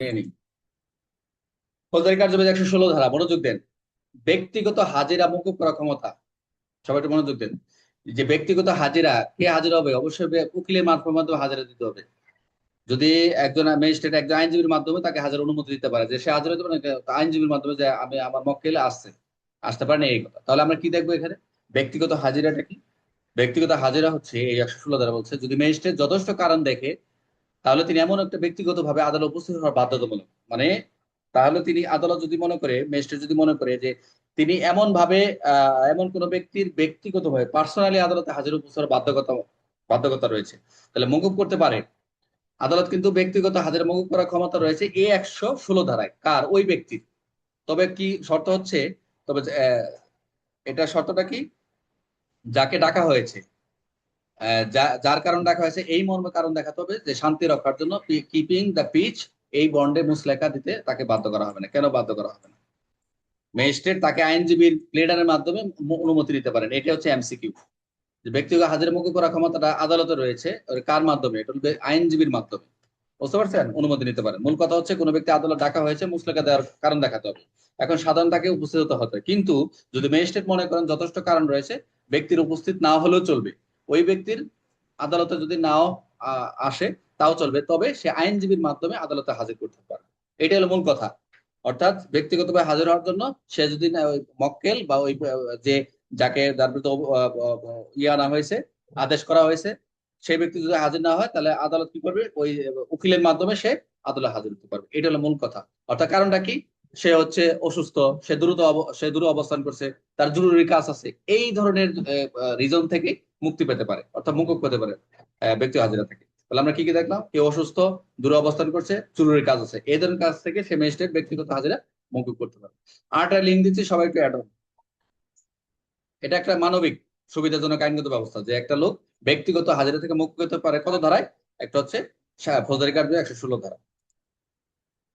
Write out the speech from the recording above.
নিয়ে নিই। ফৌজদারি কার্যবিধি 116 ধারা, মনোযোগ দেন। ব্যক্তিগত হাজিরা মকুব করার ক্ষমতা। সবাই একটু মনোযোগ দেন। যে ব্যক্তিগত হাজিরা কে হাজির হবে, অবশ্যই উকিলের মাধ্যমে হাজিরা দিতে হবে। যদি একজন ম্যাজিস্ট্রেট একজন আইনজীবীর মাধ্যমে তাকে হাজির অনুমতি দিতে পারে যে সে হাজির হতে পারে, আইনজীবীর মাধ্যমে যে আমি আমার মক্কেল আসতে পারেন এই কথা। তাহলে আমরা কি দেখবো এখানে? ব্যক্তিগত হাজিরাটা কি? ব্যক্তিগত হাজিরা হচ্ছে এই 116 ধারা বলছে, যদি ম্যাজিস্ট্রেট যথেষ্ট কারণ দেখে তাহলে তিনি এমন একটা ব্যক্তিগত ভাবে আদালত উপস্থিত হওয়ার বাধ্যতামূলক। মানে তাহলে তিনি আদালত যদি মনে করে, ম্যাজিস্ট্রেট যদি মনে করে যে তিনি এমন ভাবে এমন কোন ব্যক্তির ব্যক্তিগত ভাবে পার্সোনালি আদালতে হাজির উপস্থিত হওয়ার বাধ্যকতা রয়েছে, তাহলে মকুব করতে পারে। আদালত কিন্তু ব্যক্তিগত হাজিরা মকুব করার ক্ষমতা রয়েছে এই 116 ধারায়, কার? ওই ব্যক্তির। তবে কি শর্ত হচ্ছে? তবে এটা শর্তটা কি? যাকে ডাকা হয়েছে, যার কারণ ডাকা হয়েছে এই মর্মে কারণ দেখাতে হবে যে শান্তি রক্ষার জন্য কিপিং দ্য পিচ, এই বন্ডে মুচলেখা দিতে তাকে বাধ্য করা হবে না। কেন বাধ্য করা হবে না? ম্যাজিস্ট্রেট তাকে আইনজীবীর প্লেডারের মাধ্যমে অনুমতি দিতে পারেন। এটা হচ্ছে এমসিকিউ। যে ব্যক্তিগত হাজিরা মকুব করার ক্ষমতাটা আদালতে রয়েছে, কার মাধ্যমে? এটা হলো আইনজীবীর মাধ্যমে। বুঝতে পারছেন? অনুমতি নিতে পারেন। মূল কথা হচ্ছে কোন ব্যক্তি আদালত ডাকা হয়েছে, মুচলেখা দেওয়ার কারণ দেখাতে হবে। এখন সাধারণ তাকে উপস্থিত হতে হবে, কিন্তু যদি ম্যাজিস্ট্রেট মনে করেন যথেষ্ট কারণ রয়েছে, ব্যক্তির উপস্থিত না হলেও চলবে। ওই ব্যক্তির আদালতে যদি নাও আসে তাও চলবে, তবে সে আইনজীবীর মাধ্যমে আদালতে হাজির করতে পারবে। এটা হলো মূল কথা। অর্থাৎ ব্যক্তিগতভাবে হাজির হওয়ার জন্য সে যদি না ওই মক্কেল বা ওই যে যার বিরুদ্ধে ইয়ে আনা হয়েছে, আদেশ করা হয়েছে, সেই ব্যক্তি যদি হাজির না হয় তাহলে আদালত কি করবে? ওই উকিলের মাধ্যমে সে আদালতে হাজির হতে পারবে। এটা হলো মূল কথা। অর্থাৎ কারণটা কি? সে হচ্ছে অসুস্থ, সে দূরে অবস্থান করছে, তার জরুরি কাজ আছে, এই ধরনের রিজন থেকে মুক্তি পেতে পারে, অর্থাৎ মুকুব পেতে পারে ব্যক্তি হাজিরা থেকে। তাহলে আমরা কি কি দেখলাম? কেউ অসুস্থ, দূরে অবস্থান করছে, জরুরি কাজ আছে, এই ধরনের কাজ থেকে সে ম্যাজিস্ট্রেট ব্যক্তিগত হাজিরা মকুব করতে পারে। আরেকটা লিঙ্ক দিচ্ছি, সবাই একটু অ্যাড। এটা একটা মানবিক সুবিধাজনক আইনগত ব্যবস্থা যে একটা লোক ব্যক্তিগত হাজিরা থেকে মুক্ত করতে পারে কত ধারায়? একটা হচ্ছে ফৌজদারি কার্য 116 ধারা।